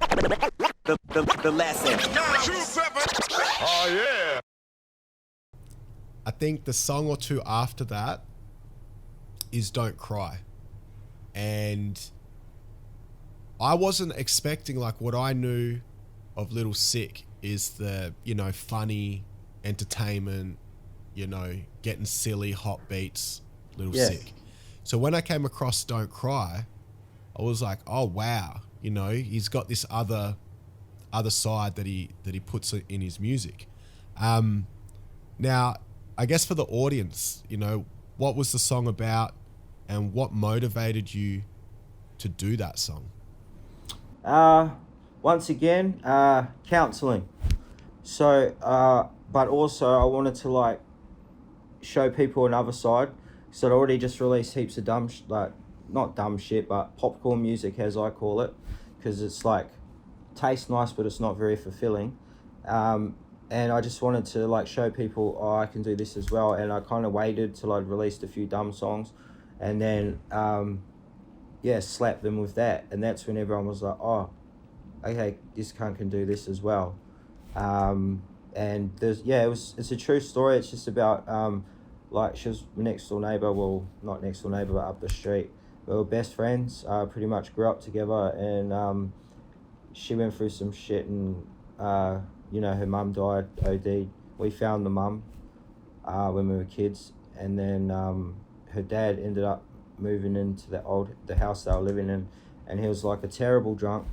The lesson. Oh yeah. I think the song or two after that is Don't Cry. And I wasn't expecting, like, what I knew of Lil Sick is the, you know, funny entertainment, you know, getting silly, hot beats, Lil Sick. So when I came across Don't Cry, I was like, oh wow, you know, he's got this other side that he puts in his music. Now, I guess for the audience, you know, what was the song about and what motivated you to do that song? Once again, counseling. So, but also I wanted to, like, show people another side. So I'd already just released heaps of not dumb shit, but popcorn music, as I call it, because it's like, tastes nice, but it's not very fulfilling. And I just wanted to, like, show people, oh, I can do this as well. And I kind of waited till I'd released a few dumb songs, and then slapped them with that. And that's when everyone was like, oh, okay, this cunt can do this as well. And it's a true story. It's just about, like, she was my next door neighbour, well, not next door neighbour, but up the street. We were best friends, pretty much grew up together, and she went through some shit, and you know, her mum died, OD'd. We found the mum when we were kids, and then her dad ended up moving into the house they were living in, and he was like a terrible drunk,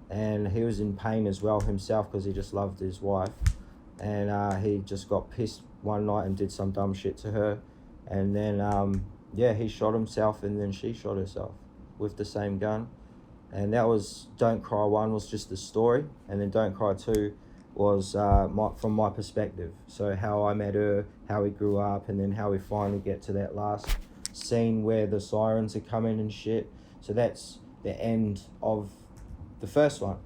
and he was in pain as well himself because he just loved his wife, and he just got pissed one night and did some dumb shit to her, and then he shot himself, and then she shot herself with the same gun. And that was Don't Cry 1 was just the story, and then Don't Cry 2 was from my perspective. So how I met her, how we grew up, and then how we finally get to that last scene where the sirens are coming and shit. So that's the end of the first one.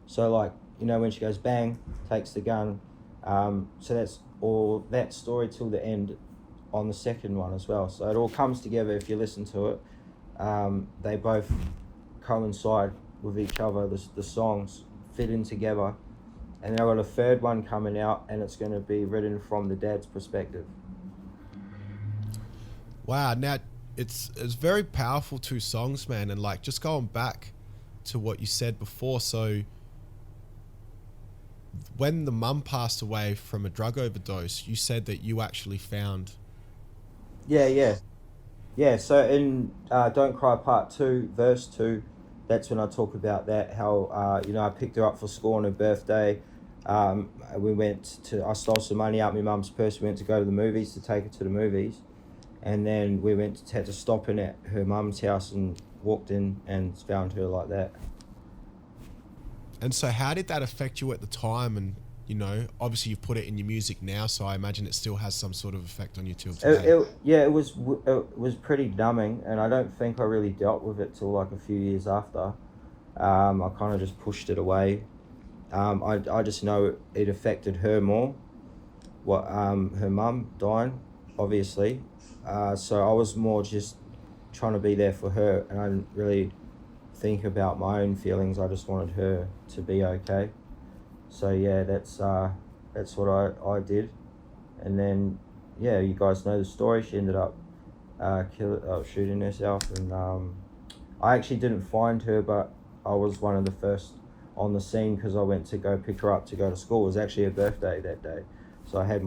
So, like, you know, when she goes bang, takes the gun. So that's all that story till the end on the second one as well. So it all comes together if you listen to it. They both coincide with each other. The songs fit in together. And then I've got a third one coming out, and it's going to be written from the dad's perspective. Wow, now it's very powerful, two songs, man. And, like, just going back to what you said before, so when the mum passed away from a drug overdose, you said that you actually found... Yeah, so in Don't Cry Part 2, verse 2, that's when I talk about that, how, you know, I picked her up for school on her birthday. I stole some money out of my mum's purse. We went to go to the movies, to take her to the movies. And then we had to stop in at her mum's house and walked in and found her like that. And so how did that affect you at the time? And, you know, obviously you've put it in your music now, so I imagine it still has some sort of effect on you till today. It was pretty numbing, and I don't think I really dealt with it till like a few years after. I kind of just pushed it away. I just know it affected her more. Her mum dying, obviously. So I was more just trying to be there for her, and I didn't really think about my own feelings. I just wanted her to be okay. So yeah, that's what I did. And then, yeah, you guys know the story. She ended up shooting herself, and I actually didn't find her, but I was one of the first on the scene because I went to go pick her up to go to school. It was actually her birthday that day, so I had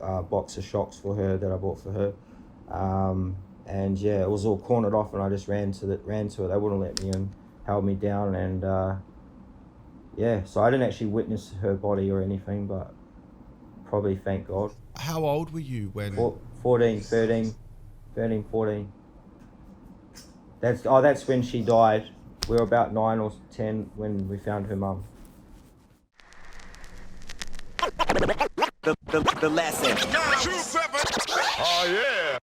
a box of shocks for her that I bought for her, and yeah, it was all cornered off, and I just ran to it. They wouldn't let me in, held me down, and yeah, so I didn't actually witness her body or anything, but probably thank God. How old were you when? 13, 14. That's when she died. We were about 9 or 10 when we found her mum. The lesson. Oh yeah.